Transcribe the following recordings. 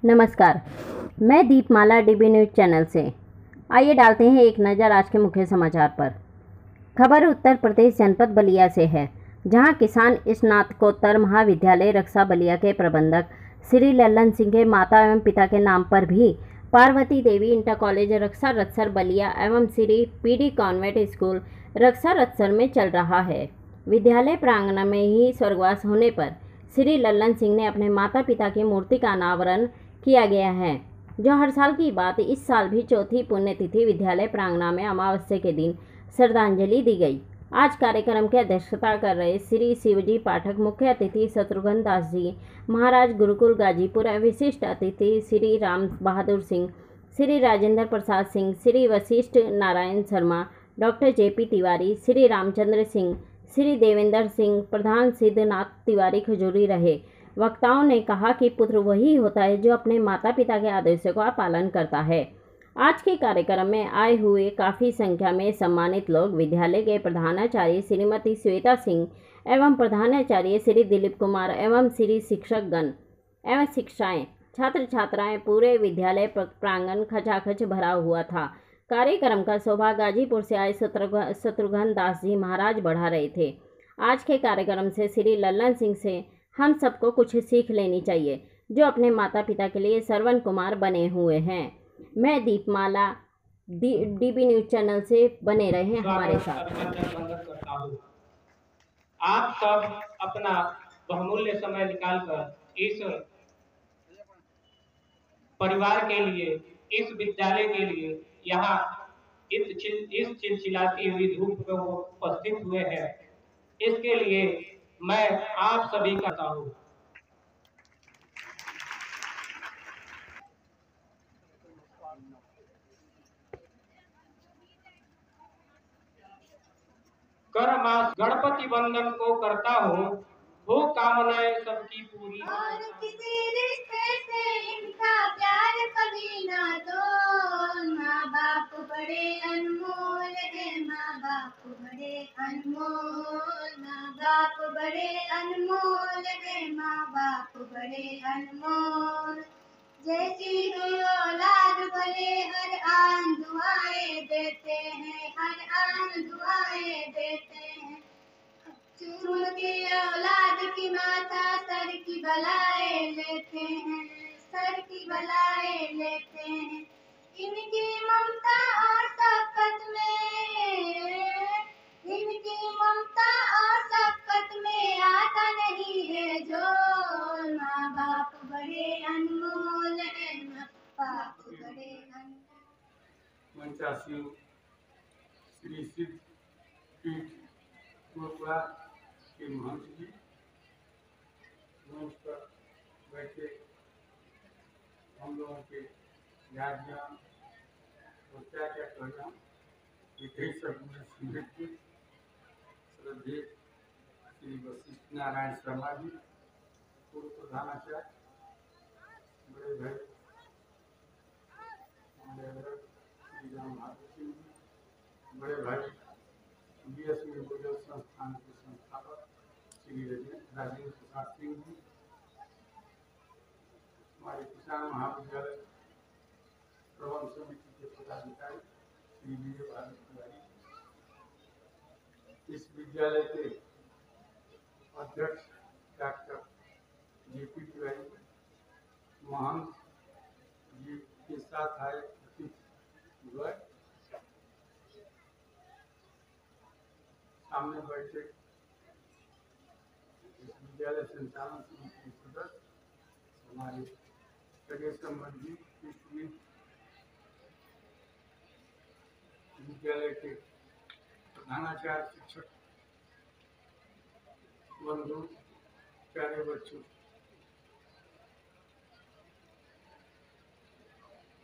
नमस्कार, मैं दीपमाला dB news channel से। आइए डालते हैं एक नज़र आज के मुख्य समाचार पर। खबर उत्तर प्रदेश जनपद बलिया से है, जहां किसान स्नातकोत्तर महाविद्यालय रक्षा बलिया के प्रबंधक श्री लल्लन सिंह के माता एवं पिता के नाम पर भी पार्वती देवी इंटर कॉलेज रक्षा रत्सर बलिया एवं श्री पीडी कॉन्वेंट स्कूल रक्षा रत्सर में चल रहा है। विद्यालय प्रांगण में ही स्वर्गवास होने पर श्री लल्लन सिंह ने अपने माता पिता की मूर्ति का अनावरण किया गया है, जो हर साल की बात इस साल भी चौथी पुण्यतिथि विद्यालय प्रांगण में अमावस्या के दिन श्रद्धांजलि दी गई। आज कार्यक्रम की अध्यक्षता कर रहे श्री शिवजी पाठक, मुख्य अतिथि शत्रुघ्न दास जी महाराज गुरुकुल गाजीपुर, विशिष्ट अतिथि श्री राम बहादुर सिंह, श्री राजेंद्र प्रसाद सिंह, श्री वशिष्ठ नारायण शर्मा, डॉक्टर जेपी तिवारी, श्री रामचंद्र सिंह, श्री देवेंद्र सिंह, प्रधान सिद्धनाथ तिवारी खजूरी रहे। वक्ताओं ने कहा कि पुत्र वही होता है जो अपने माता पिता के आदेशों का पालन करता है। आज के कार्यक्रम में आए हुए काफ़ी संख्या में सम्मानित लोग विद्यालय के प्रधानाचार्य श्रीमती श्वेता सिंह एवं प्रधानाचार्य श्री दिलीप कुमार एवं श्री शिक्षकगण एवं शिक्षाएं, छात्र छात्राएं, पूरे विद्यालय प्रांगण खचाखच भरा हुआ था। कार्यक्रम का शोभा गाजीपुर से आए शत्रुघ्न दास जी महाराज बढ़ा रहे थे। आज के कार्यक्रम से श्री लल्लन सिंह से हम सबको कुछ सीख लेनी चाहिए, जो अपने माता पिता के लिए श्रवण कुमार बने हुए हैं। मैं दीपमाला डीबी न्यूज़ चैनल से बने रहे हमारे साथ। आप सब अपना बहुमूल्य समय निकालकर इस परिवार के लिए, इस विद्यालय के लिए यहाँ इस चिलचिलाती हुई धूप में वो उपस्थित हुए हैं, इसके लिए मैं आप सभी का करता हूँ। कर मास गणपति वंदन को करता हूँ, हो कामनाएं सबकी पूरी। और किसी रिश्ते से इनका प्यार कभी ना दो, माँ बाप बड़े अनमोल है, माँ बाप बड़े अनमोल, माँ बाप बड़े अनमोल है, माँ बाप बड़े अनमोल। जैसी भी औलाद भले हर आन दुआएं देते हैं, हर आन दुआएं देते हैं। चुन के औलाद की माता सर की बलाएं लेते हैं, सर की बलाएं लेते हैं। इनकी ममता और शफकत में, इनकी ममता और शफकत में आता नहीं है जो। माँ बाप बड़े अनमोल है, माँ बाप बड़े अनमोल। मंचासी श्री सिद्ध पीठ गोपुरा के महंत जी मंच पर बैठे हम लोगों के गार्जियन और क्या क्या कहना यही सब स्मृति श्रद्धेय श्री वशिष्ठ नारायण शर्मा जी, पूर्व प्रधानाचार्य, बड़े भाई श्री राम बहादुर सिंह जी, बड़े भाई BS मेमोरियल संस्थान के संस्थापक श्री राजेंद्र प्रसाद सिंह जी, हमारे किसान महाविद्यालय प्रबंध समिति के पदाधिकारी श्री विजय बहादुर तिवारी, इस विद्यालय के अध्यक्ष डॉक्टर जेपी तिवारी, महंत जी के साथ आए अतिथि द्वय, सामने बैठे इस विद्यालय संचालन समिति के सदस्य, हमारे सगे संबंधी विद्यालय के प्रधानाचार्य, शिक्षक बंधु, प्यारे बच्चों,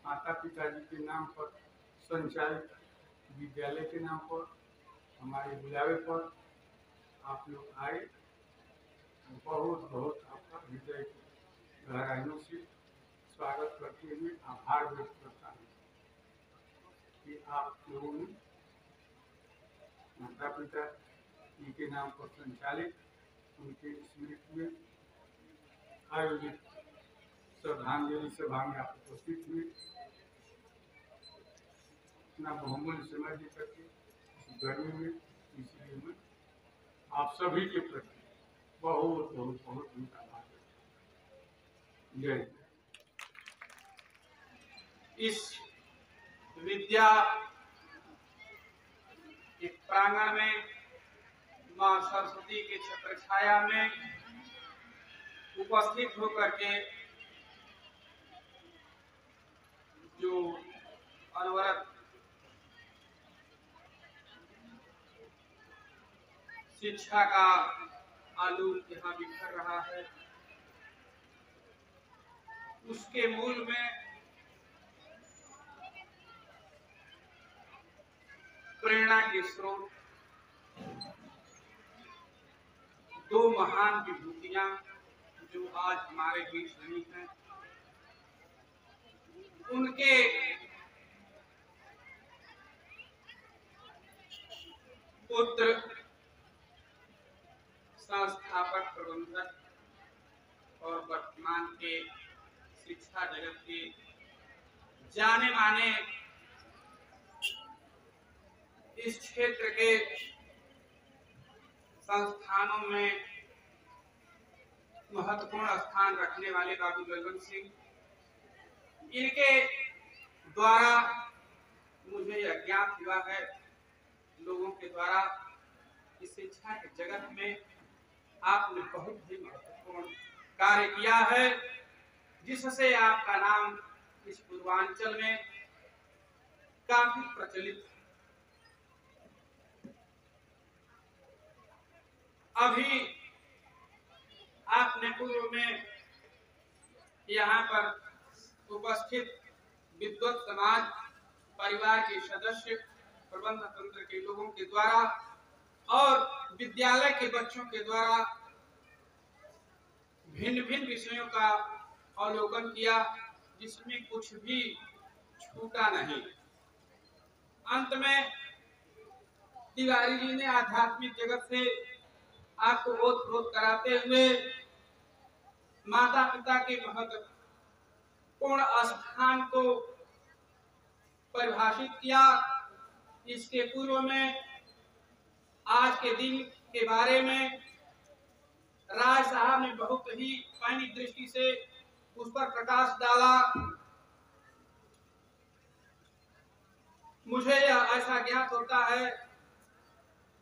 माता पिताजी के नाम पर संचालित विद्यालय के नाम पर हमारे बुलावे पर आप लोग आए, बहुत बहुत आपका हृदय की गहराइयों से स्वागत करते हुए आभार व्यक्त करता हूँ कि आप लोगों ने माता पिता जी के नाम पर संचालित उनके स्मृति में आयोजित श्रद्धांजलि सभा में आप उपस्थित हुए, अपना बहुमूल्य समय दे करके गर्मी में, इसलिए मैं आप सभी के प्रति बहुत बहुत बहुत धन्यवाद। जय हिंद। इस विद्या के प्रांगण में मां सरस्वती के छत्र छाया में उपस्थित होकर के जो अनवरत शिक्षा का आलोक यहाँ बिखर रहा है, उसके मूल में प्रेरणा के स्रोत दो महान विभूतियां जो आज हमारे बीच नहीं हैं, उनके पुत्र संस्थापक प्रबंधक और वर्तमान के शिक्षा जगत के जाने माने इस क्षेत्र के संस्थानों में महत्वपूर्ण स्थान रखने वाले बाबू गगन सिंह, इनके द्वारा मुझे यह ज्ञात हुआ है, लोगों के द्वारा इस शिक्षा के जगत में आपने बहुत ही महत्वपूर्ण कार्य किया है, जिससे आपका नाम इस पूर्वांचल में काफी प्रचलित है। अभी आपने पूर्व में यहाँ पर उपस्थित विद्वत समाज परिवार के सदस्य, प्रबंध तंत्र के लोगों के द्वारा और विद्यालय के बच्चों के द्वारा भिन्न भिन्न विषयों का अवलोकन किया, जिसमें कुछ भी छूटा नहीं। अंत में तिवारी जी ने आध्यात्मिक जगत से आपको ओत-प्रोत कराते हुए माता पिता के महत्वपूर्ण स्थान को परिभाषित किया। इसके पूर्व में आज के दिन के बारे में राय साहब ने बहुत ही पैनी दृष्टि से उस पर प्रकाश डाला। मुझे यह ऐसा ज्ञात होता है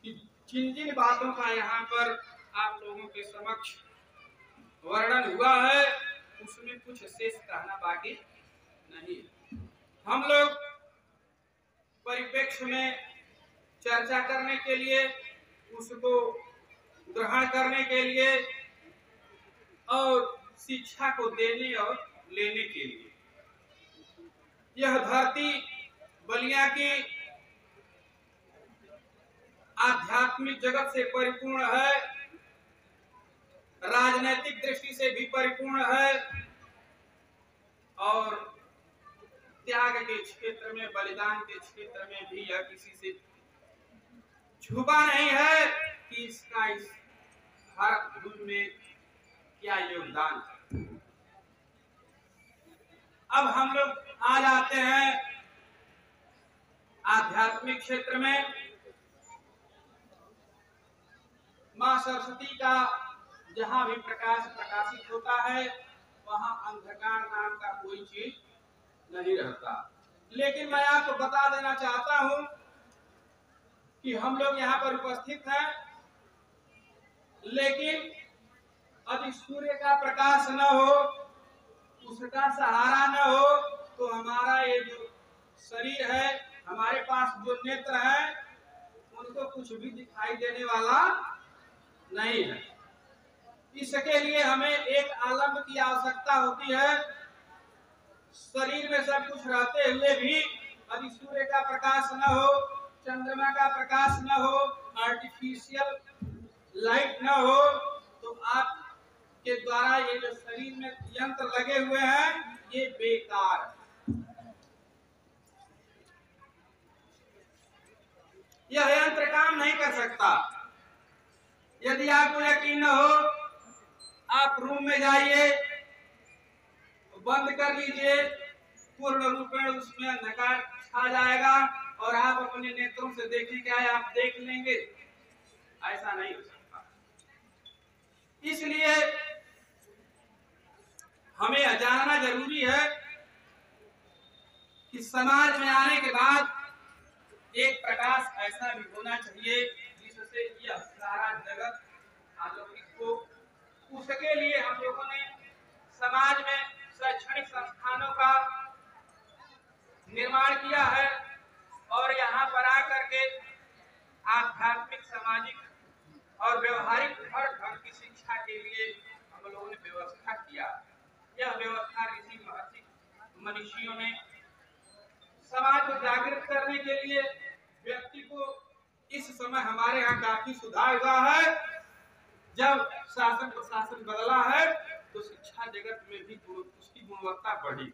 कि जिन जिन बातों का यहाँ पर आप लोगों के समक्ष वर्णन हुआ है, उसमें कुछ शेष कहना बाकी नहीं। हम लोग परिप्रेक्ष्य में चर्चा करने के लिए, उसको ग्रहण करने के लिए और शिक्षा को देने और लेने के लिए, यह धरती बलिया की आध्यात्मिक जगत से परिपूर्ण है, राजनैतिक दृष्टि से भी परिपूर्ण है और त्याग के क्षेत्र में, बलिदान के क्षेत्र में भी यह किसी से छुपा नहीं है कि इसका इस भारत भूमि में क्या योगदान है। अब हम लोग आ जाते हैं आध्यात्मिक क्षेत्र में। मां सरस्वती का जहां भी प्रकाश प्रकाशित होता है, वहां अंधकार नाम का कोई चीज नहीं रहता। लेकिन मैं आपको बता देना चाहता हूं कि हम लोग यहाँ पर उपस्थित हैं, लेकिन यदि सूर्य का प्रकाश न हो, उसका सहारा न हो, तो हमारा ये जो शरीर है, हमारे पास जो नेत्र है, उनको कुछ भी दिखाई देने वाला नहीं है। इसके लिए हमें एक आलम्ब की आवश्यकता होती है। शरीर में सब कुछ रहते हुए भी यदि सूर्य का प्रकाश न हो, चंद्रमा का प्रकाश न हो, आर्टिफिशियल लाइट न हो, तो आप के द्वारा ये जो शरीर में यंत्र लगे हुए हैं, ये बेकार है। यह यंत्र काम नहीं कर सकता। यदि आपको यकीन न हो, आप रूम में जाइए, बंद कर लीजिए, पूर्ण रूपेण उसमें अंधकार छा जाएगा और आप अपने नेत्रों से देखें क्या है, आप देख लेंगे। ऐसा नहीं हो सकता। इसलिए हमें जानना जरूरी है कि समाज में आने के बाद एक प्रकाश ऐसा भी होना चाहिए जिससे यह सारा जगत आलोकित हो। उसके लिए हम लोगों ने समाज में शैक्षणिक संस्थानों का निर्माण किया है और यहाँ पर आकर के आध्यात्मिक, सामाजिक और व्यवहारिक हर ढंग की शिक्षा के लिए हम लोगों ने व्यवस्था किया। यह व्यवस्था ऋषि महर्षि मनीषियों ने समाज को जागृत करने के लिए व्यक्ति को इस समय हमारे यहाँ काफी सुधार हुआ है। जब शासन प्रशासन बदला है तो शिक्षा जगत में भी उसकी गुणवत्ता बढ़ी।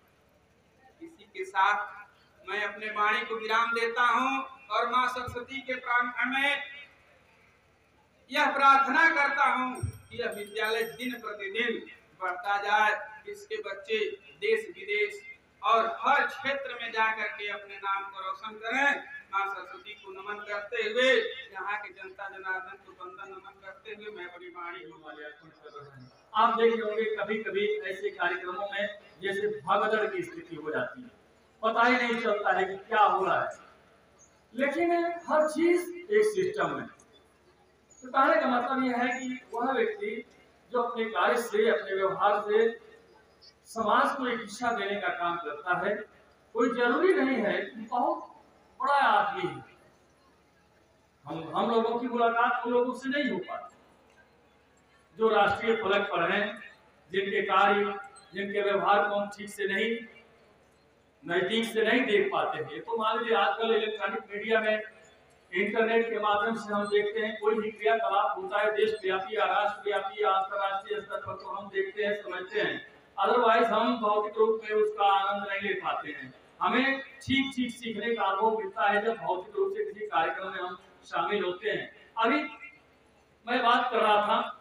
इसी के साथ मैं अपने वाणी को विराम देता हूँ और माँ सरस्वती के प्रांगण में यह प्रार्थना करता हूँ कि यह विद्यालय दिन प्रतिदिन बढ़ता जाए, इसके बच्चे देश विदेश और हर क्षेत्र में जाकर के अपने नाम को रोशन करें। माँ सरस्वती को नमन करते हुए, यहाँ के जनता जनार्दन को वंदन नमन करते हुए मैं अपनी वाणी को अर्पण कर रहा हूँ। आप देख रहे होंगे कभी कभी ऐसे कार्यक्रमों में जैसे भगदड़ की स्थिति हो जाती है, पता ही नहीं चलता है कि क्या हो रहा है, लेकिन हर चीज एक सिस्टम है। तो कहने का मतलब यह है कि वह व्यक्ति जो अपने कार्य से, अपने व्यवहार से समाज को एक दिशा देने का काम करता है, कोई जरूरी नहीं है कि बहुत बड़ा आदमी है। हम लोगों की मुलाकात उन लोगों से नहीं हो पाती जो राष्ट्रीय फलक पर हैं, जिनके कार्य, जिनके व्यवहार को हम ठीक से नहीं, नजदीक से नहीं देख पाते हैं। तो मान लीजिए आजकल इलेक्ट्रॉनिक मीडिया में, इंटरनेट के माध्यम से हम देखते हैं कोई भी क्रियाकलाप होता है देशव्यापी या राष्ट्रव्यापी या अंतर्राष्ट्रीय स्तर पर, तो हम देखते हैं, समझते हैं। अदरवाइज हम भौतिक रूप में उसका आनंद नहीं ले पाते हैं। हमें ठीक ठीक सीखने का अनुभव मिलता है जब भौतिक रूप से किसी कार्यक्रम में हम शामिल होते हैं। अभी मैं बात कर रहा था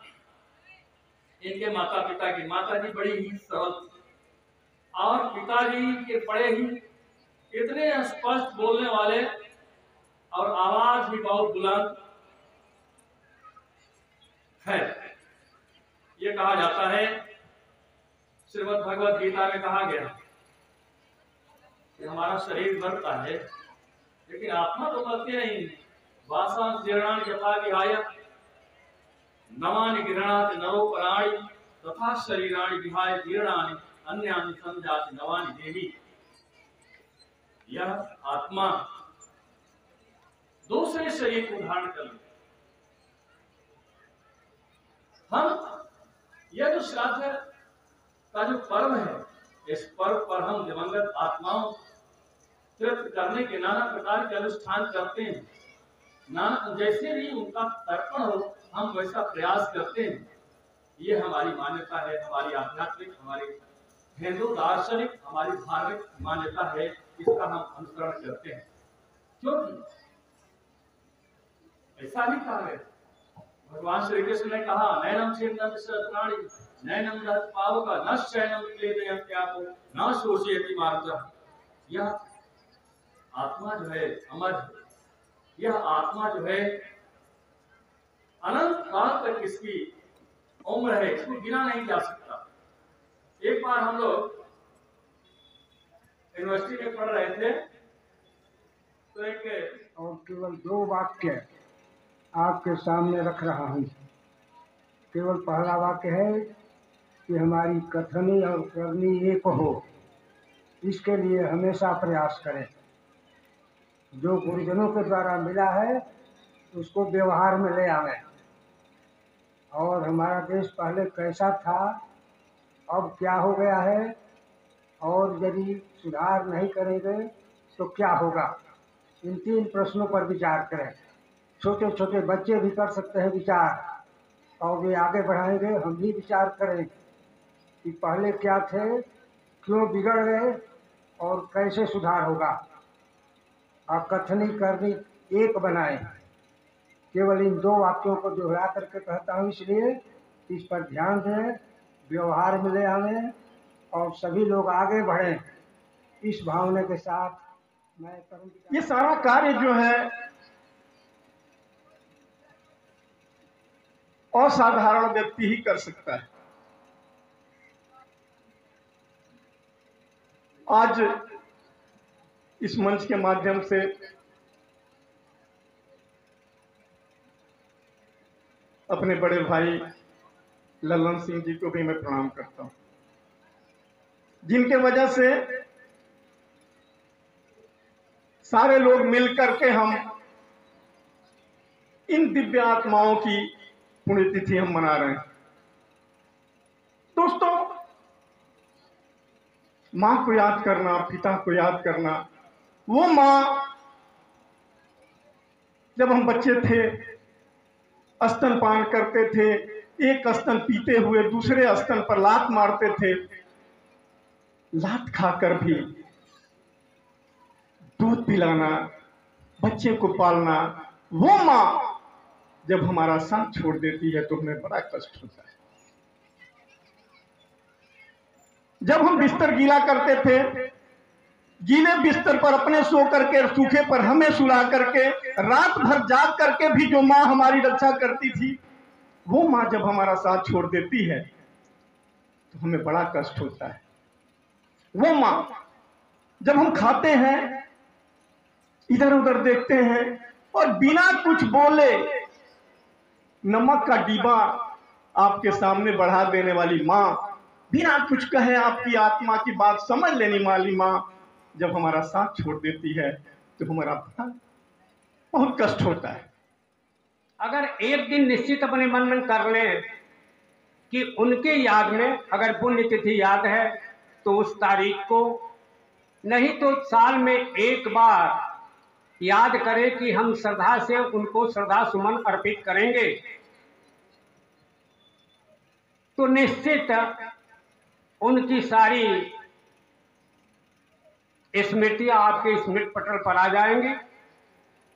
इनके माता पिता की। माता जी बड़ी ही सरल और पिताजी के बड़े ही इतने स्पष्ट बोलने वाले और आवाज भी बहुत बुलंद है। ये कहा जाता है, श्रीमद् भगवद गीता में कहा गया कि हमारा शरीर मरता है लेकिन आत्मा तो मरती नहीं। वासं जीर्णानि यथा विहाय नवानि गृह्णाति नरो प्राणि तथा शरीराणि विहाय जीर्णानि अन्यानि संजाति नवानि देहि। यह आत्मा दूसरे शरीर को धारण कर ले। हम यह जो श्राद्ध का जो पर्व है, इस पर्व पर हम दिवंगत आत्माओं तृप्त करने के नाना प्रकार के अनुष्ठान करते हैं। नाना जैसे भी उनका तर्पण हो हम वैसा प्रयास करते हैं। ये हमारी मान्यता है, हमारी आध्यात्मिक, हमारी हिंदू दार्शनिक, हमारी धार्मिक मान्यता है। इसका हम अनुसरण करते हैं क्योंकि ऐसा नहीं कहा गया। भगवान श्री कृष्ण ने कहा, नैनम छिन्नम सहस्राणि नैनम दहत पावका न शयनम क्लेदयत्यापो न शोषयति मार्गः। यह आत्मा जो है अमर है। यह आत्मा जो है अनंत काल तक इसकी उम्र है, इसको गिना नहीं जा सकता। एक बार हम लोग यूनिवर्सिटी में पढ़ रहे थे तो एक और केवल 2 वाक्य आपके सामने रख रहा हूँ। केवल पहला वाक्य है कि हमारी कथनी और करनी एक हो, इसके लिए हमेशा प्रयास करें। जो गुरुजनों के द्वारा मिला है उसको व्यवहार में ले आवें। और हमारा देश पहले कैसा था, अब क्या हो गया है, और यदि सुधार नहीं करेंगे तो क्या होगा, इन 3 प्रश्नों पर विचार करें। छोटे छोटे बच्चे भी कर सकते हैं विचार, और वे आगे बढ़ाएंगे। हम भी विचार करें कि पहले क्या थे, क्यों बिगड़ गए और कैसे सुधार होगा। और कथनी करनी एक बनाएं। केवल इन 2 वाक्यों को दोहरा करके कहता हूँ, इसलिए इस पर ध्यान दें, व्यवहार में ले आवें और सभी लोग आगे बढ़ें, इस भावना के साथ मैं ये सारा कार्य जो है असाधारण व्यक्ति ही कर सकता है। आज इस मंच के माध्यम से अपने बड़े भाई लल्लन सिंह जी को भी मैं प्रणाम करता हूं, जिनके वजह से सारे लोग मिलकर के हम इन दिव्य आत्माओं की पुण्यतिथि हम मना रहे हैं। दोस्तों, मां को याद करना, पिता को याद करना, वो मां जब हम बच्चे थे स्तनपान करते थे, एक स्तन पीते हुए दूसरे स्तन पर लात मारते थे, लात खाकर भी दूध पिलाना, बच्चे को पालना, वो मां जब हमारा साथ छोड़ देती है तो हमें बड़ा कष्ट होता है। जब हम बिस्तर गीला करते थे, गीले बिस्तर पर अपने सो करके सूखे पर हमें सुला करके रात भर जाग करके भी जो मां हमारी रक्षा करती थी, वो मां जब हमारा साथ छोड़ देती है तो हमें बड़ा कष्ट होता है। वो मां जब हम खाते हैं, इधर उधर देखते हैं और बिना कुछ बोले नमक का डिब्बा आपके सामने बढ़ा देने वाली मां, बिना कुछ कहे आपकी आत्मा की बात समझ लेने वाली मां जब हमारा साथ छोड़ देती है तो हमारा बहुत कष्ट होता है। अगर एक दिन निश्चित अपने मन में कर लें कि उनके याद में अगर पुण्यतिथि याद है तो उस तारीख को, नहीं तो साल में एक बार याद करें कि हम श्रद्धा से उनको श्रद्धा सुमन अर्पित करेंगे, तो निश्चित उनकी सारी स्मृतियां आपके स्मृति पटल पर आ जाएंगी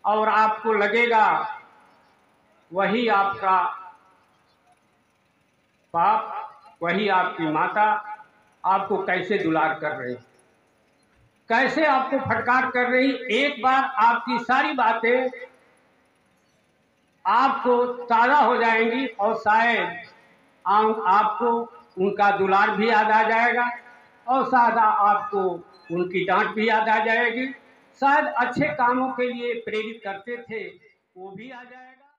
और आपको लगेगा वही आपका बाप, वही आपकी माता आपको कैसे दुलार कर रही, कैसे आपको फटकार कर रही। एक बार आपकी सारी बातें आपको ताज़ा हो जाएंगी और शायद आपको उनका दुलार भी याद आ जाएगा और शायद आपको उनकी डांट भी याद आ जाएगी। शायद अच्छे कामों के लिए प्रेरित करते थे वो भी आ जाएगा।